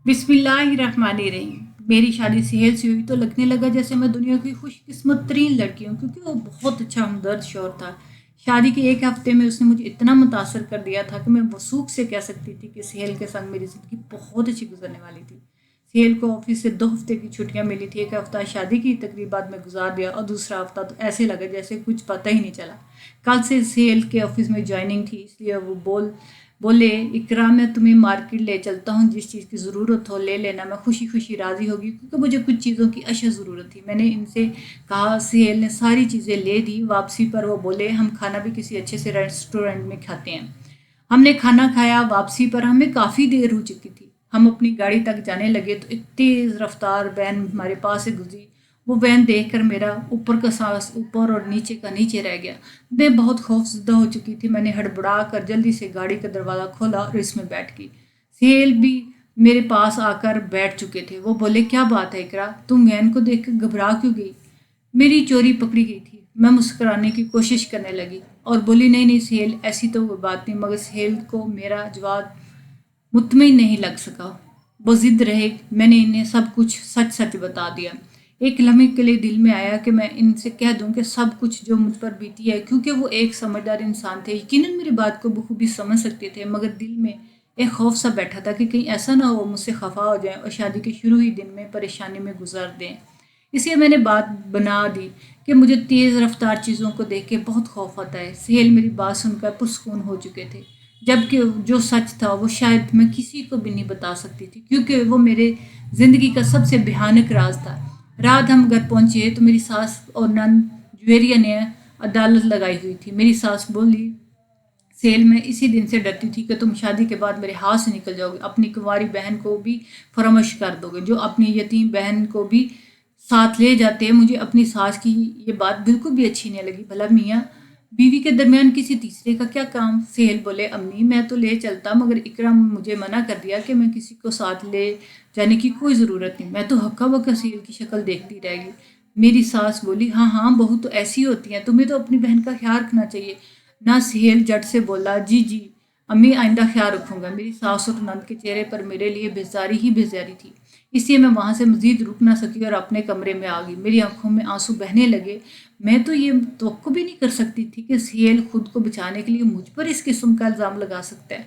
बिस्मिल्लाहिर्रहमानिर्रहीम। मेरी शादी सहेल से हुई तो लगने लगा जैसे मैं दुनिया की खुशकिस्मत तरीन लड़की हूँ, क्योंकि वो बहुत अच्छा हमदर्द शौहर था। शादी के एक हफ्ते में उसने मुझे इतना मुतासर कर दिया था कि मैं वसूख से कह सकती थी कि सहेल के संग मेरी ज़िंदगी बहुत अच्छी गुजरने वाली थी। सहेल को ऑफिस से 2 हफ्ते की छुट्टियां मिली थी। एक हफ्ता शादी की तकरीबात में गुजार दिया और दूसरा हफ्ता तो ऐसे लगा जैसे कुछ पता ही नहीं चला। कल से सहेल के ऑफिस में ज्वाइनिंग थी, इसलिए वो बोले, इकरा मैं तुम्हें मार्केट ले चलता हूँ, जिस चीज़ की ज़रूरत हो ले लेना, मैं खुशी खुशी राज़ी होगी, क्योंकि मुझे कुछ चीज़ों की अशद ज़रूरत थी। मैंने इनसे कहा, सहेल ने सारी चीज़ें ले दी। वापसी पर वो बोले, हम खाना भी किसी अच्छे से रेस्टोरेंट में खाते हैं। हमने खाना खाया। वापसी पर हमें काफ़ी देर हो चुकी थी। हम अपनी गाड़ी तक जाने लगे तो एक तेज़ रफ्तार वैन हमारे पास से गुजरी। वो वैन देखकर मेरा ऊपर का सांस ऊपर और नीचे का नीचे रह गया। मैं बहुत खौफजदा हो चुकी थी। मैंने हड़बड़ा कर जल्दी से गाड़ी का दरवाज़ा खोला और इसमें बैठ गई। सहेल भी मेरे पास आकर बैठ चुके थे। वो बोले, क्या बात है इकरा, तुम वैन को देख कर घबरा क्यों गई? मेरी चोरी पकड़ी गई थी। मैं मुस्कुराने की कोशिश करने लगी और बोली, नहीं नहीं सहेल, ऐसी तो कोई बात नहीं। मगर सहेल को मेरा जवाब मुतमिन नहीं लग सका। वो जिद रहे। मैंने इन्हें सब कुछ सच सच बता दिया। एक लम्हे के लिए दिल में आया कि मैं इनसे कह दूं कि सब कुछ जो मुझ पर बीती है, क्योंकि वो एक समझदार इंसान थे, यकीनन मेरी बात को बखूबी समझ सकते थे। मगर दिल में एक खौफ सा बैठा था कि कहीं ऐसा ना हो मुझसे खफा हो जाए और शादी के शुरू ही दिन में परेशानी में गुजार दें। इसलिए मैंने बात बना दी कि मुझे तेज़ रफ्तार चीज़ों को देख के बहुत खौफ आता है। सहेल मेरी बात सुनकर पुरस्कून हो चुके थे, जबकि जो सच था वो शायद मैं किसी को भी नहीं बता सकती थी, क्योंकि वो मेरे ज़िंदगी का सबसे भयानक राज था। रात हम घर पहुंचे तो मेरी सास और नंद जुएरिया ने अदालत लगाई हुई थी। मेरी सास बोली, सेल में इसी दिन से डरती थी कि तुम शादी के बाद मेरे हाथ से निकल जाओगे, अपनी कुंवारी बहन को भी फरामोश कर दोगे, जो अपनी यतीम बहन को भी साथ ले जाते हैं। मुझे अपनी सास की ये बात बिल्कुल भी अच्छी नहीं लगी। भला मियाँ बीवी के दरमियान किसी तीसरे का क्या काम? सेहल बोले, अम्मी मैं तो ले चलता, मगर इकराम मुझे मना कर दिया कि मैं किसी को साथ ले जाने की कोई ज़रूरत नहीं। मैं तो हक्का बक्का सेहल की शक्ल देखती रह गई। मेरी सास बोली, हाँ हाँ, बहू तो ऐसी होती हैं, तुम्हें तो अपनी बहन का ख्याल रखना चाहिए ना। सेहल जट से बोला, जी जी अम्मी, आइंदा ख्याल रखूंगा। मेरी सास और नंद के चेहरे पर मेरे लिए बेजारी ही बेजारी थी। इसलिए मैं वहां से मजीद रुक ना सकी और अपने कमरे में आ गई। मेरी आंखों में आंसू बहने लगे। मैं तो ये तवक्को भी नहीं कर सकती थी कि सहेल खुद को बचाने के लिए मुझ पर इस किस्म का इल्ज़ाम लगा सकता है।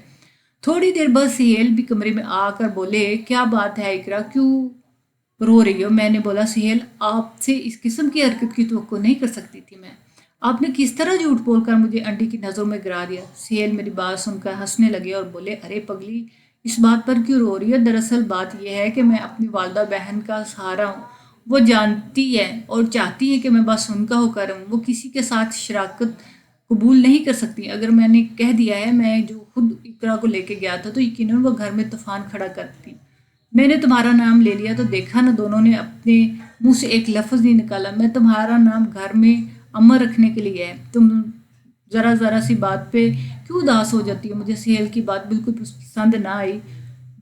थोड़ी देर बाद सहेल भी कमरे में आकर बोले, क्या बात है इकरा, क्यों रो रही हो? मैंने बोला, सहेल आपसे इस किस्म की हरकत की तवक्को नहीं कर सकती थी मैं। आपने किस तरह झूठ बोलकर मुझे आंटी की नज़रों में गिरा दिया? सहेल मेरी बात सुनकर हंसने लगे और बोले, अरे पगली, इस बात पर क्यों रो रही है? दरअसल बात यह है कि मैं अपनी वालदा बहन का सहारा हूँ। वो जानती है और चाहती है कि मैं बस उनका होकर रहूँ। वो किसी के साथ शराकत कबूल नहीं कर सकती। अगर मैंने कह दिया है मैं जो खुद इकरा को लेके गया था, तो यकीनन वो घर में तूफान खड़ा करती। मैंने तुम्हारा नाम ले लिया तो देखा ना, दोनों ने अपने मुंह से एक लफ्ज़ नहीं निकाला। मैं तुम्हारा नाम घर में अमर रखने के लिए है। तुम ज़रा ज़रा सी बात पे क्यों उदास हो जाती हो? मुझे सहेल की बात बिल्कुल पसंद ना आई।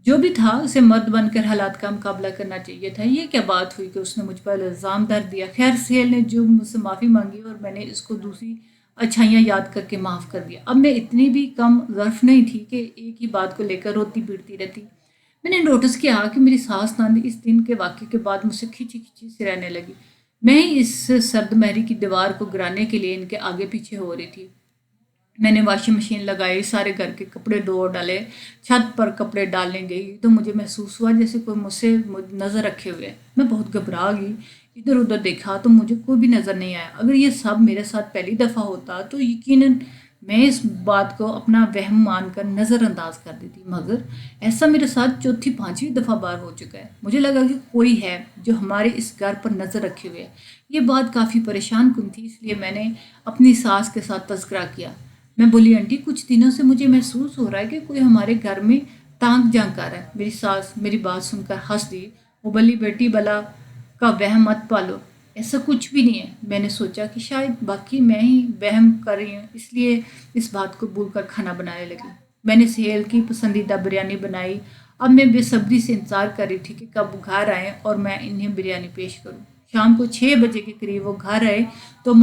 जो भी था उसे मर्द बनकर हालात का मुकाबला करना चाहिए था। ये क्या बात हुई कि उसने मुझ पर इल्ज़ाम धर दिया? खैर, सहेल ने जो मुझसे माफ़ी मांगी और मैंने इसको दूसरी अच्छाइयाँ याद करके माफ़ कर दिया। अब मैं इतनी भी कम ज़र्फ नहीं थी कि एक ही बात को लेकर रोती पीटती रहती। मैंने नोटिस किया कि मेरी सास नंद इस दिन के वाक़े के बाद मुझसे खिंची खिंची सी रहने लगी। मैं ही इस सर्द महरी की दीवार को गिराने के लिए इनके आगे पीछे हो रही थी। मैंने वॉशिंग मशीन लगाई, सारे घर के कपड़े धो डाले। छत पर कपड़े डालने गई तो मुझे महसूस हुआ जैसे कोई मुझसे नज़र रखे हुए है। मैं बहुत घबरा गई। इधर उधर देखा तो मुझे कोई भी नज़र नहीं आया। अगर ये सब मेरे साथ पहली दफ़ा होता तो यकीनन मैं इस बात को अपना वहम मानकर नज़रअंदाज कर देती, मगर ऐसा मेरे साथ चौथी पांचवी दफ़ा बार हो चुका है। मुझे लगा कि कोई है जो हमारे इस घर पर नज़र रखे हुए है। ये बात काफ़ी परेशान कुन थी, इसलिए मैंने अपनी सास के साथ तज़किरा किया। मैं बोली, आंटी कुछ दिनों से मुझे महसूस हो रहा है कि कोई हमारे घर में तांग झांक कर है। मेरी सास मेरी बात सुनकर हंस दी। वो बोली, बेटी बला का वहम मत पालो, ऐसा कुछ भी नहीं है। मैंने सोचा कि शायद बाकी मैं ही वहम कर रही हूँ, इसलिए इस बात को भूलकर खाना बनाने लगी। मैंने सहेल की पसंदीदा बिरयानी बनाई। अब मैं बेसब्री से इंतज़ार कर रही थी कि कब घर आए और मैं इन्हें बिरयानी पेश करूँ। शाम को 6 बजे के करीब वो घर आए तो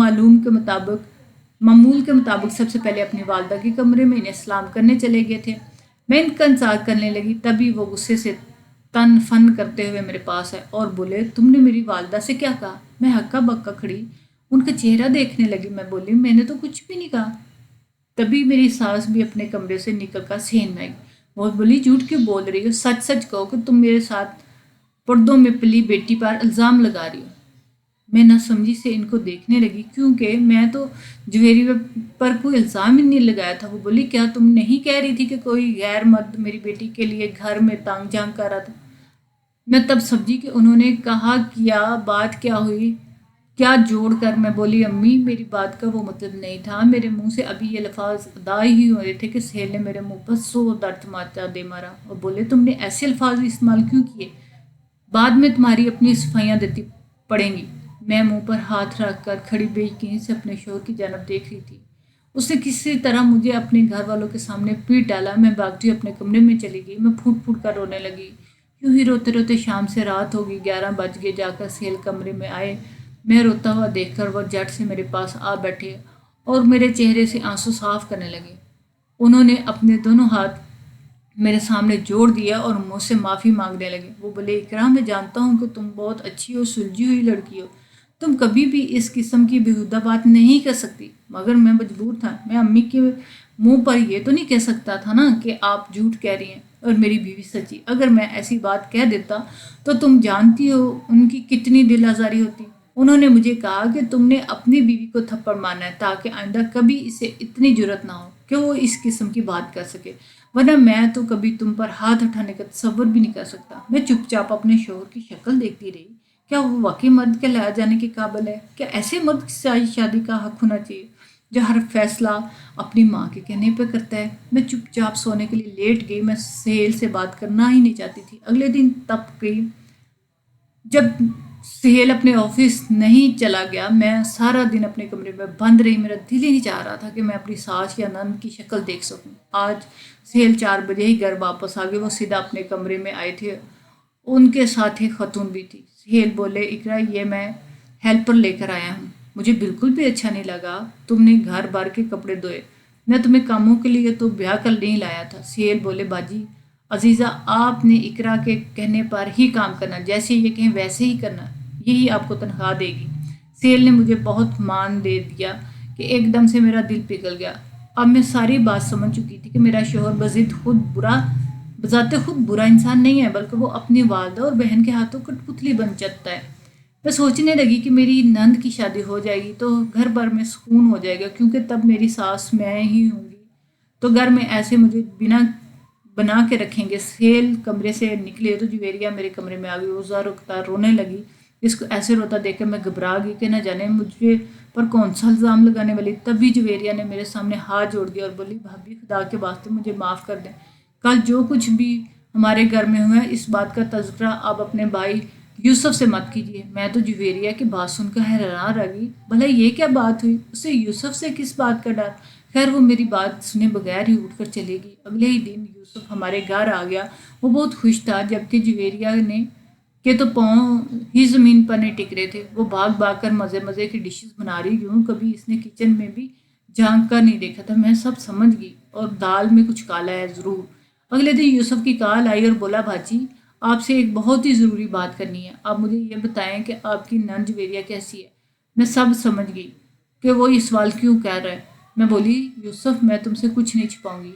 मामूल के मुताबिक सबसे पहले अपनी वालदा के कमरे में इन्हें सलाम करने चले गए थे। मैं इनका इंतजार करने लगी, तभी वो गुस्से से तन फन करते हुए मेरे पास आए और बोले, तुमने मेरी वालदा से क्या कहा? मैं हक्का बक्का खड़ी उनका चेहरा देखने लगी। मैं बोली, मैंने तो कुछ भी नहीं कहा। तभी मेरी सास भी अपने कमरे से निकल कर सीन में आई। वो बोली, झूठ क्यों बोल रही हो? सच सच कहो कि तुम मेरे साथ पर्दों में पली बेटी पर इल्ज़ाम लगा रही हो। मैं ना समझी से इनको देखने लगी, क्योंकि मैं तो जवेरी पर कोई इल्ज़ाम ही नहीं लगाया था। वो बोली, क्या तुम नहीं कह रही थी कि कोई गैर मर्द मेरी बेटी के लिए घर में तांग झांग कर रहा था? मैं तब समझी कि उन्होंने कहा किया बात क्या हुई, क्या जोड़ कर मैं बोली, अम्मी मेरी बात का वो मतलब नहीं था। मेरे मुंह से अभी ये लफ्ज़ अदा ही हो रहे थे कि सहेल ने मेरे मुंह पर 100 दर्द माचा दे मारा और बोले, तुमने ऐसे अल्फाज इस्तेमाल क्यों किए? बाद में तुम्हारी अपनी सफाइयाँ देती पड़ेंगी। मैं मुंह पर हाथ रख कर खड़ी बेयकीनी से अपने शोहर की जानब देख रही थी। उसने किसी तरह मुझे अपने घर वालों के सामने पीट डाला। मैं भागती हुई अपने कमरे में चली गई। मैं फूट फूट कर रोने लगी। यूं ही रोते रोते शाम से रात हो गई। 11 बज गए। जाकर सेल कमरे में आए। मैं रोता हुआ देखकर वह झट से मेरे पास आ बैठे और मेरे चेहरे से आंसू साफ करने लगे। उन्होंने अपने दोनों हाथ मेरे सामने जोड़ दिया और मुझसे माफ़ी मांगने लगे। वो बोले, इकरा मैं जानता हूँ कि तुम बहुत अच्छी और सुलझी हुई लड़की हो। तुम कभी भी इस किस्म की बेहुदा बात नहीं कर सकती, मगर मैं मजबूर था। मैं अम्मी के मुंह पर ये तो नहीं कह सकता था ना कि आप झूठ कह रही हैं और मेरी बीवी सच्ची। अगर मैं ऐसी बात कह देता तो तुम जानती हो उनकी कितनी दिल आज़ारी होती। उन्होंने मुझे कहा कि तुमने अपनी बीवी को थप्पड़ मारना है ताकि आइंदा कभी इसे इतनी जुर्रत ना हो कि वो इस किस्म की बात कर सके, वरना मैं तो कभी तुम पर हाथ उठाने का तसव्वुर भी नहीं कर सकता। मैं चुपचाप अपने शोहर की शक्ल देखती रही। क्या वो वाकई मर्द के लाया जाने के काबिल है? क्या ऐसे मर्द की शादी का हक होना चाहिए जो हर फैसला अपनी माँ के कहने पर करता है? मैं चुपचाप सोने के लिए लेट गई। मैं सहेल से बात करना ही नहीं चाहती थी। अगले दिन तब गई जब सुहेल अपने ऑफिस नहीं चला गया। मैं सारा दिन अपने कमरे में बंद रही। मेरा दिल ही नहीं चाह रहा था कि मैं अपनी सास या नंद की शक्ल देख सकूं। आज सुहेल 4 बजे ही घर वापस आ गए। वो सीधा अपने कमरे में आए थे। उनके साथ एक खतून भी थी। सुहेल बोले, इकरा ये मैं हेल्पर लेकर आया हूँ। मुझे बिल्कुल भी अच्छा नहीं लगा तुमने घर भर के कपड़े धोए। मैं तुम्हें कामों के लिए तो ब्याह कर नहीं लाया था। सुहेल बोले, बाजी अजीज़ा, आपने इकरा के कहने पर ही काम करना, जैसे ये कहें वैसे ही करना, यही आपको तनख्वाह देगी। सेल ने मुझे बहुत मान दे दिया कि एकदम से मेरा दिल पिघल गया। अब मैं सारी बात समझ चुकी थी कि मेरा शोहर बजाते खुद बुरा इंसान नहीं है, बल्कि वो अपनी वालदा और बहन के हाथों कठपुतली बन जाता है। मैं सोचने लगी कि मेरी नंद की शादी हो जाएगी तो घर भर में सुकून हो जाएगा, क्योंकि तब मेरी सास मैं ही होंगी। तो घर में ऐसे मुझे बिना बना के रखेंगे। सेल कमरे से निकले तो जुवेरिया मेरे कमरे में आ गई। वो ज़ारुकता रोने लगी। इसको ऐसे रोता देख कर मैं घबरा गई कि न जाने मुझे पर कौन सा इल्ज़ाम लगाने वाली। तभी जुवेरिया ने मेरे सामने हाथ जोड़ दिया और बोली, भाभी खुदा के वास्ते मुझे माफ़ कर दें। कल जो कुछ भी हमारे घर में हुआ है, इस बात का तज़किरा आप अपने भाई यूसुफ से मत कीजिए। मैं तो जुवेरिया की बात सुनकर हैरान रह गई। भला ये क्या बात हुई? उसे यूसुफ से किस बात का डर? खैर वो मेरी बात सुने बगैर ही उठकर चली गई। अगले ही दिन यूसुफ हमारे घर आ गया। वो बहुत खुश था, जबकि जुवेरिया ने के तो पाँव ही ज़मीन पर नहीं टिक रहे थे। वो भाग भाग कर मज़े मज़े की डिशेस बना रही। यूँ कभी इसने किचन में भी झांक कर नहीं देखा था। मैं सब समझ गई और दाल में कुछ काला है ज़रूर। अगले दिन यूसुफ की कॉल आई और बोला, भाजी आपसे एक बहुत ही ज़रूरी बात करनी है। आप मुझे ये बताएं कि आपकी नंद जुवेरिया कैसी है? मैं सब समझ गई कि वो ये सवाल क्यों कर रहा है। मैं बोली, यूसुफ मैं तुमसे कुछ नहीं छिपाऊंगी,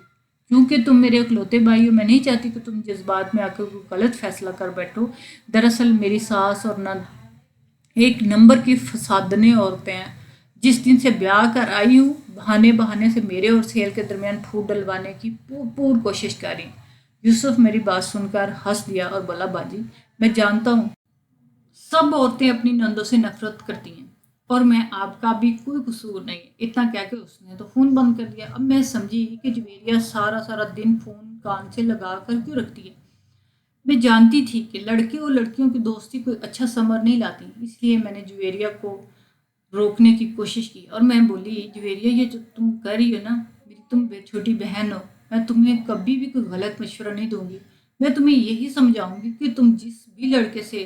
क्योंकि तुम मेरे इकलौते भाई हो। मैं नहीं चाहती कि तुम जज्बात में आकर कोई गलत फैसला कर बैठो। दरअसल मेरी सास और नंद एक नंबर की फसादने औरतें हैं। जिस दिन से ब्याह कर आई हूँ, बहाने बहाने से मेरे और सेल के दरमियान फूट डलवाने की भरपूर कोशिश करी। यूसुफ मेरी बात सुनकर हंस दिया और बोला, बाजी मैं जानता हूँ सब औरतें अपनी नंदों से नफरत करती हैं और मैं आपका भी कोई कसूर नहीं है। इतना कह के उसने तो फ़ोन बंद कर दिया। अब मैं समझी कि जुवेरिया सारा सारा दिन फ़ोन कान से लगा कर क्यों रखती है। मैं जानती थी कि लड़के और लड़कियों की दोस्ती कोई अच्छा समर नहीं लाती, इसलिए मैंने जुवेरिया को रोकने की कोशिश की और मैं बोली, जुवेरिया ये जो तुम कर रही हो ना, मेरी तुम छोटी बहन हो। मैं तुम्हें कभी भी कोई गलत मशवरा नहीं दूंगी। मैं तुम्हें यही समझाऊंगी कि तुम जिस भी लड़के से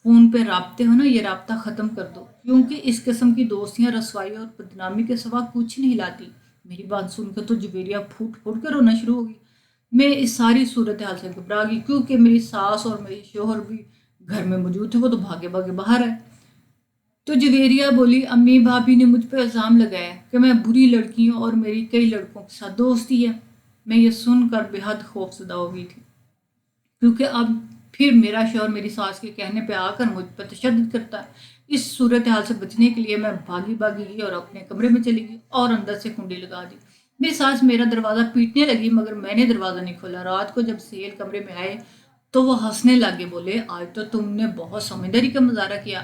फ़ोन पे राब्ते हो ना, ये राब्ता ख़त्म कर दो, क्योंकि इस किस्म की दोस्तियाँ रसवाई और बदनामी के सिवा कुछ नहीं लाती। मेरी बात सुनकर तो जुवेरिया फूट फूट कर रोना शुरू हो गई। میں اس ساری صورتحال سے گھبرا گئی کیونکہ میری ساس اور میرے شوہر بھی گھر میں موجود تھے، وہ تو بھاگے بھاگے باہر ہے۔ تو جویریہ بولی امی بھابھی نے مجھ پہ الزام لگایا کہ میں بری لڑکی ہوں اور میری کئی لڑکوں کے ساتھ دوستی ہے۔ میں یہ سن کر بے حد خوفزدہ ہو گئی تھی کیونکہ اب پھر میرا شوہر میری ساس کے کہنے پہ آ کر مجھ پر تشدد کرتا ہے۔ اس صورتحال سے بچنے کے لیے میں بھاگی گئی اور اپنے کمرے میں چلی گئی اور اندر سے کنڈی لگا دی۔ میری ساس میرا دروازہ پیٹنے لگی مگر میں نے دروازہ نہیں کھولا۔ رات کو جب سہیل کمرے میں آئے تو وہ ہنسنے لگے، بولے آج تو تم نے بہت سمجھداری کا مظاہرہ کیا،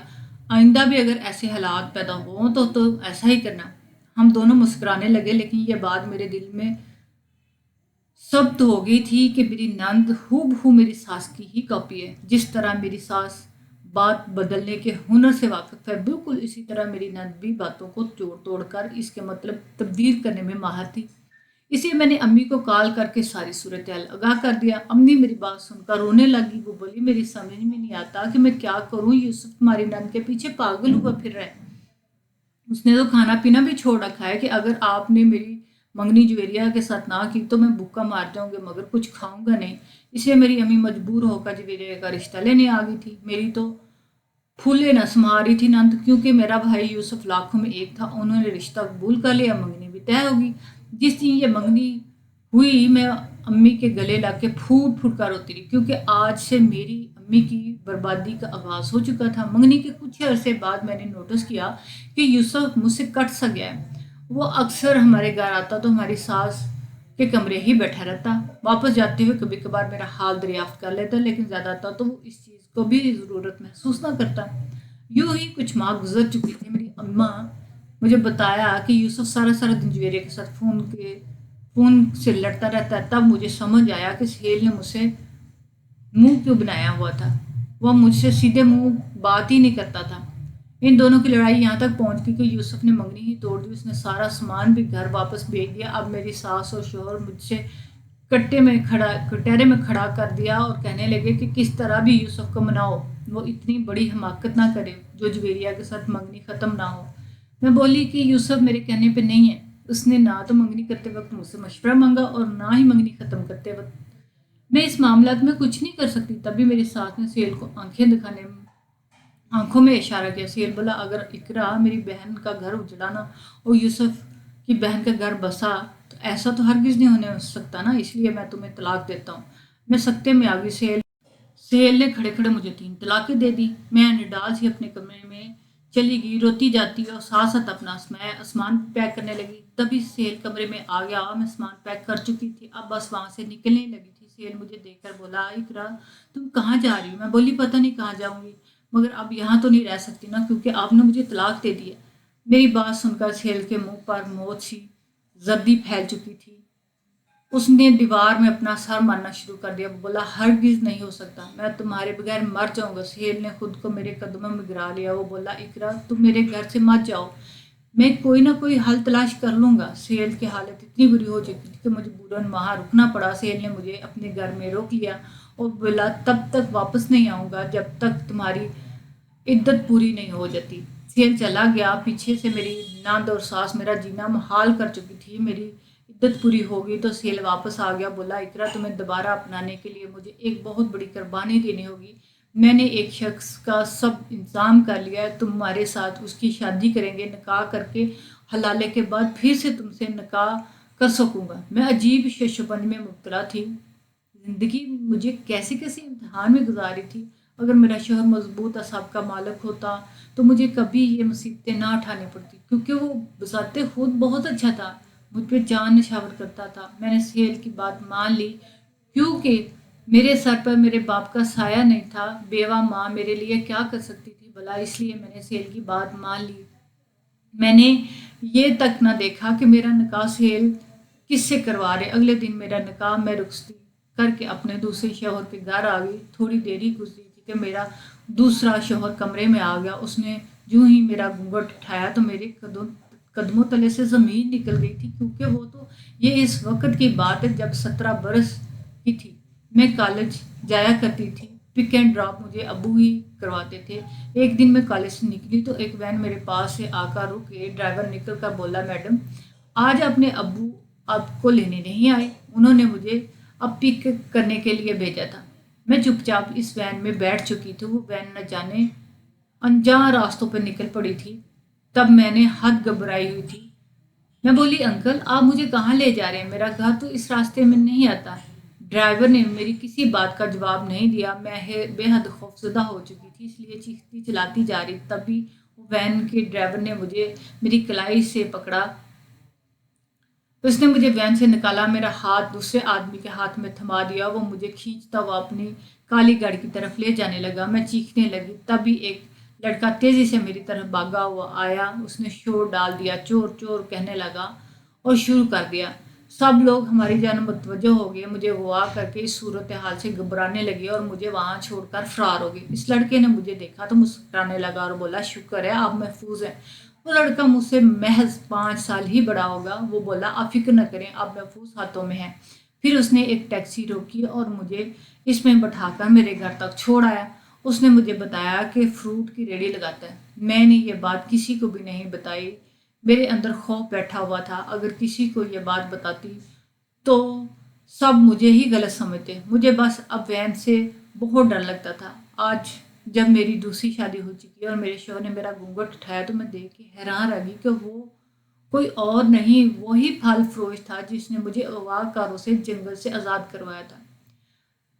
آئندہ بھی اگر ایسے حالات پیدا ہوں تو ایسا ہی کرنا۔ ہم دونوں مسکرانے لگے لیکن یہ بات میرے دل میں ثبت ہو گئی تھی کہ میری نند ہو بہو میری ساس کی ہی کاپی ہے۔ جس طرح میری ساس بات بدلنے کے ہنر سے واقف ہے، بالکل اسی طرح میری نند بھی باتوں کو جوڑ توڑ کر اس کے مطلب تبدیل کرنے میں ماہر تھی۔ اسی میں نے امی کو کال کر کے ساری صورتحال آگاہ کر دیا۔ امی میری بات سن کر رونے لگی۔ وہ بولی میری سمجھ میں نہیں آتا کہ میں کیا کروں، یوسف تمہاری نند کے پیچھے پاگل ہوا پھر رہا ہے۔ اس نے تو کھانا پینا بھی چھوڑ رکھا ہے کہ اگر آپ نے میری منگنی جویریہ کے ساتھ نہ کی تو میں بھوکا مار جاؤں گی مگر کچھ کھاؤں گا نہیں۔ اسے میری امی مجبور ہو کر جویریہ کا رشتہ لینے آ گئی تھی۔ میری تو پھولے نہ سما رہی تھی نند، کیونکہ میرا بھائی یوسف لاکھوں میں ایک تھا۔ انہوں نے رشتہ قبول کر لیا، منگنی بھی طے ہوگی۔ جس دن یہ منگنی ہوئی میں امی کے گلے لگ کے پھوٹ پھوٹ کر روتی رہی کیونکہ آج سے میری امی کی بربادی کا آغاز ہو چکا تھا۔ منگنی کے کچھ عرصے بعد میں نے نوٹس کیا کہ یوسف مجھ سے کٹ سا گیا ہے۔ وہ اکثر ہمارے گھر آتا تو ہماری ساس کے کمرے ہی بیٹھا رہتا، واپس جاتے ہوئے کبھی کبھار میرا حال دریافت کر لیتا لیکن زیادہ تر تو وہ اس چیز کو بھی ضرورت محسوس نہ کرتا۔ یوں ہی کچھ ماہ گزر چکی تھی۔ میری اماں مجھے بتایا کہ یوسف سارا دن جویریہ کے ساتھ فون سے لڑتا رہتا ہے۔ تب مجھے سمجھ آیا کہ سہیل نے مجھ سے منہ کیوں بنایا ہوا تھا۔ وہ مجھ سے سیدھے منہ بات ہی نہیں کرتا تھا۔ ان دونوں کی لڑائی یہاں تک پہنچ گئی کہ یوسف نے منگنی ہی توڑ دی، اس نے سارا سامان بھی گھر واپس بھیج دیا۔ اب میری ساس اور شوہر مجھ سے کٹہرے میں کھڑا کر دیا اور کہنے لگے کہ کس طرح بھی یوسف کو مناؤ، وہ اتنی بڑی حماقت نہ کرے جو جویریہ کے ساتھ منگنی ختم نہ ہو۔ میں بولی کہ یوسف میرے کہنے پہ نہیں ہے، اس نے نہ تو منگنی کرتے وقت مجھ سے مشورہ مانگا اور نہ ہی منگنی ختم کرتے وقت۔ میں اس معاملات میں کچھ نہیں کر سکتی۔ تبھی میری ساس نے سہیل کو آنکھوں میں اشارہ کیا۔ سہیل بولا اگر اقرا میری بہن کا گھر اجڑانا اور یوسف کی بہن کا گھر بسا تو ایسا تو ہرگز نہیں ہونے سکتا نا، اس لیے میں تمہیں طلاق دیتا ہوں۔ میں سکتے میں آ گئی۔ سہیل نے کھڑے کھڑے مجھے 3 طلاقیں دے دی۔ میں نڈال ہی اپنے کمرے میں چلی گئی، روتی جاتی اور ساتھ ساتھ اپنا سامان پیک کرنے لگی۔ تبھی سہیل کمرے میں آ گیا۔ میں سامان پیک کر چکی تھی، اب بس وہاں سے نکلنے لگی تھی۔ سہیل مجھے دیکھ کر بولا اقرا تم کہاں جا رہی ہو؟ میں بولی پتہ نہیں کہاں جاؤں گی مگر اب یہاں تو نہیں رہ سکتی نا کیونکہ آپ نے مجھے طلاق دے دی ہے۔ میری بات سن کر سہیل کے منہ پر موت سی زردی پھیل چکی تھی۔ اس نے دیوار میں اپنا سر مارنا شروع کر دیا۔ بولا ہرگز نہیں ہو سکتا، میں تمہارے بغیر مر جاؤں گا۔ سہیل نے خود کو میرے قدموں میں گرا لیا۔ وہ بولا اقرا تم میرے گھر سے مت جاؤ، میں کوئی نہ کوئی حل تلاش کر لوں گا۔ سہیل کی حالت اتنی بری ہو چکی تھی کہ مجبوراً وہاں رکنا پڑا۔ سہیل نے مجھے اپنے گھر میں روک لیا اور بولا تب تک واپس نہیں آؤں گا جب تک تمہاری عدت پوری نہیں ہو جاتی۔ سہیل چلا گیا۔ پیچھے سے میری نند اور ساس میرا جینا محال کر چکی تھی۔ میری عدت پوری ہو گئی تو سہیل واپس آ گیا۔ بولا اقرا تمہیں دوبارہ اپنانے کے لیے مجھے ایک بہت بڑی قربانی دینی ہوگی۔ میں نے ایک شخص کا سب انتظام کر لیا ہے، تمہارے ساتھ اس کی شادی کریں گے، نکاح کر کے حلالے کے بعد پھر سے تم سے نکاح کر سکوں گا۔ میں عجیب ششپنج میں مبتلا تھی۔ زندگی مجھے کیسے امتحان میں گزاری تھی۔ اگر میرا شوہر مضبوط اعصاب کا مالک ہوتا تو مجھے کبھی یہ مصیبتیں نہ اٹھانی پڑتی کیونکہ وہ بذات خود بہت اچھا تھا، مجھ پہ جان نشاور کرتا تھا۔ میں نے سہیل کی بات مان لی کیونکہ میرے سر پر میرے باپ کا سایہ نہیں تھا۔ بیوہ ماں میرے لیے کیا کر سکتی تھی بھلا، اس لیے میں نے سہیل کی بات مان لی۔ میں نے یہ تک نہ دیکھا کہ میرا نکاح سہیل کس سے کروا رہے۔ اگلے دن میرا نکاح میں رخصتی کر کے اپنے دوسرے شوہر کے گھر آ گئی۔ تھوڑی دیر ہی گزری تھی کہ میرا دوسرا شوہر کمرے میں آ گیا۔ اس نے جو ہی میرا گھونگھٹ اٹھایا تو میرے قدموں تلے سے زمین نکل گئی تھی کیونکہ وہ تو یہ اس وقت کی بات ہے جب 17 برس کی تھی۔ میں کالج جایا کرتی تھی، پک اینڈ ڈراپ مجھے ابو ہی کرواتے تھے۔ ایک دن میں کالج سے نکلی تو ایک وین میرے پاس سے آ کر رکی۔ ڈرائیور نکل کر بولا میڈم آج اپنے ابو آپ کو لینے نہیں آئے، انہوں نے مجھے اب پک کرنے کے لیے بھیجا تھا۔ میں چپ چاپ اس وین میں بیٹھ چکی تھی، وہ وین نہ جانے انجان راستوں پر نکل پڑی تھی۔ تب میں نے حد گھبرائی ہوئی تھی۔ میں بولی انکل آپ مجھے کہاں لے جا رہے ہیں؟ میرا گھر تو اس راستے میں نہیں آتا۔ ڈرائیور نے میری کسی بات کا جواب نہیں دیا۔ میں بے حد خوفزدہ ہو چکی تھی، اس لیے چیختی چلاتی جا رہی۔ تبھی وین کے ڈرائیور نے مجھے میری کلائی سے پکڑا۔ اس نے مجھے وین سے نکالا، میرا ہاتھ دوسرے آدمی کے ہاتھ میں تھما دیا، وہ مجھے کھینچتا ہوا اپنی کالی گاڑی کی طرف لے جانے لگا۔ میں چیخنے لگی۔ تبھی ایک لڑکا تیزی سے میری طرف بھاگا ہوا آیا۔ اس نے شور ڈال دیا، چور چور کہنے لگا اور شروع کر دیا۔ سب لوگ ہماری جانب متوجہ ہو گئے۔ مجھے اغوا کر کے اس صورتحال سے گھبرانے لگے اور مجھے وہاں چھوڑ کر فرار ہو گئے۔ اس لڑکے نے مجھے دیکھا تو مسکرانے لگا اور بولا شکر ہے آپ محفوظ ہیں۔ وہ لڑکا مجھ سے محض 5 سال ہی بڑا ہوگا۔ وہ بولا آپ فکر نہ کریں، آپ محفوظ ہاتھوں میں ہیں۔ پھر اس نے ایک ٹیکسی روکی اور مجھے اس میں بٹھا کر میرے گھر تک چھوڑ آیا۔ اس نے مجھے بتایا کہ فروٹ کی ریڑھی لگاتا ہے۔ میں نے یہ بات کسی کو بھی نہیں بتائی۔ میرے اندر خوف بیٹھا ہوا تھا، اگر کسی کو یہ بات بتاتی تو سب مجھے ہی غلط سمجھتے۔ مجھے بس اب وین سے بہت ڈر لگتا تھا۔ آج جب میری دوسری شادی ہو چکی اور میرے شوہر نے میرا گھونگھٹ اٹھایا تو میں دیکھ کے حیران رہ گئی کہ وہ کوئی اور نہیں، وہی پھل فروش تھا جس نے مجھے اغوا کاروں سے جنگل سے آزاد کروایا تھا۔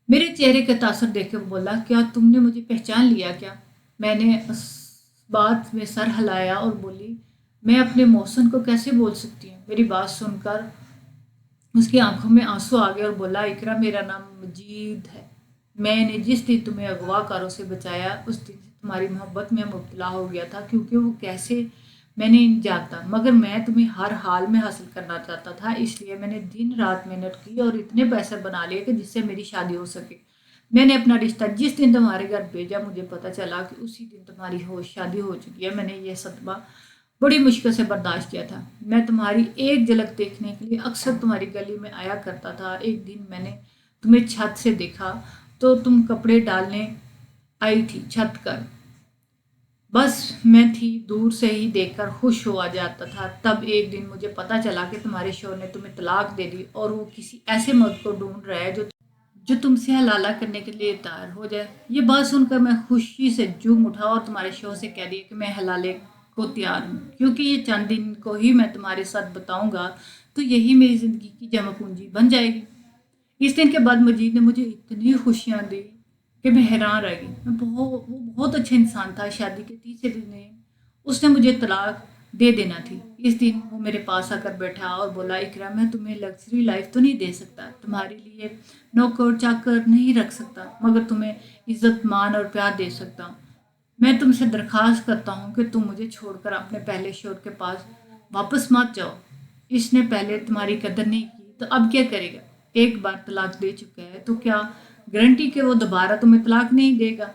میرے چہرے کا تاثر دیکھ کے وہ بولا کیا تم نے مجھے پہچان لیا کیا؟ میں نے اس بات میں سر ہلایا اور بولی میں اپنے محسن کو کیسے بول سکتی ہوں؟ میری بات سن کر اس کی آنکھوں میں آنسو آ گئے اور بولا اقرا میرا نام مجید ہے۔ میں نے جس دن تمہیں اغوا کاروں سے بچایا اس دن سے تمہاری محبت میں مبتلا ہو گیا تھا، کیونکہ وہ کیسے میں نے نہیں جانتا، مگر میں تمہیں ہر حال میں حاصل کرنا چاہتا تھا، اس لیے میں نے دن رات محنت کی اور اتنے پیسے بنا لیے کہ جس سے میری شادی ہو سکے۔ میں نے اپنا رشتہ جس دن تمہارے گھر بھیجا مجھے پتہ چلا کہ اسی دن تمہاری شادی ہو چکی ہے۔ میں نے یہ صدمہ بڑی مشکل سے برداشت کیا تھا۔ میں تمہاری ایک جھلک دیکھنے کے لیے اکثر تمہاری گلی میں آیا کرتا تھا۔ ایک دن میں نے تمہیں چھت سے دیکھا تو تم کپڑے ڈالنے آئی تھی چھت پر، بس میں تھی دور سے ہی دیکھ کر خوش ہوا جاتا تھا۔ تب ایک دن مجھے پتہ چلا کہ تمہارے شوہر نے تمہیں طلاق دے دی اور وہ کسی ایسے مرد کو ڈھونڈ رہا ہے جو تم سے حلالہ کرنے کے لیے تیار ہو جائے۔ یہ بات سن کر میں خوشی سے جھوم اٹھا اور تمہارے شوہر سے کہہ دیا کہ میں حلالے کو تیار ہوں، کیونکہ یہ چند دن کو ہی میں تمہارے ساتھ بتاؤں گا تو یہی میری زندگی کی جمع پونجی بن جائے گی۔ اس دن کے بعد مجید نے مجھے اتنی خوشیاں دی کہ میں حیران رہ گئی۔ وہ بہت اچھا انسان تھا۔ شادی کے تیسرے دن اس نے مجھے طلاق دے دینا تھی۔ اس دن وہ میرے پاس آ کر بیٹھا اور بولا اقرا میں تمہیں لگژری لائف تو نہیں دے سکتا، تمہارے لیے نوکر چاکر نہیں رکھ سکتا، مگر تمہیں عزت مان اور پیار دے سکتا ہوں۔ میں تم سے درخواست کرتا ہوں کہ تم مجھے چھوڑ کر اپنے پہلے شوہر کے پاس واپس مت جاؤ۔ اس نے پہلے تمہاری قدر نہیں کی تو اب کیا کرے گا؟ ایک بار طلاق دے چکا ہے تو کیا گارنٹی کہ وہ دوبارہ تمہیں طلاق نہیں دے گا؟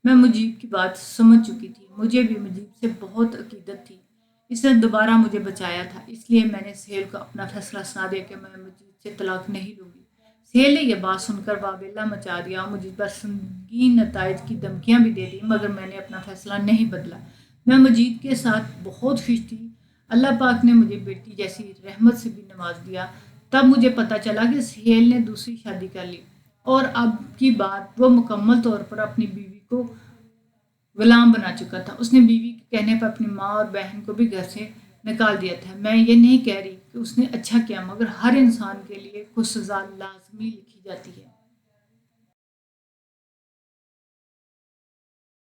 میں مجیب کی بات سمجھ چکی تھی۔ مجھے بھی مجیب سے بہت عقیدت تھی۔ اس نے دوبارہ مجھے بچایا تھا، اس لیے میں نے سہیل کو اپنا فیصلہ سنا دیا کہ میں مجید سے طلاق نہیں لوں گی۔ سہیل نے یہ بات سن کر واویلا مچا دیا اور مجھے پر سنگین نتائج کی دھمکیاں بھی دے دی، مگر میں نے اپنا فیصلہ نہیں بدلا۔ میں مجید کے ساتھ بہت خوش تھی۔ اللہ پاک نے مجھے بیٹی جیسی رحمت سے بھی نواز دیا۔ تب مجھے پتہ چلا کہ سہیل نے دوسری شادی کر لی اور اب کی بات وہ مکمل طور پر اپنی بیوی کو غلام بنا چکا تھا۔ اس نے بیوی کے کہنے پر اپنی ماں اور بہن کو بھی گھر سے نکال دیا تھا۔ میں یہ نہیں کہہ رہی کہ اس نے اچھا کیا، مگر ہر انسان کے لیے کچھ سزا لازمی لکھی جاتی ہے۔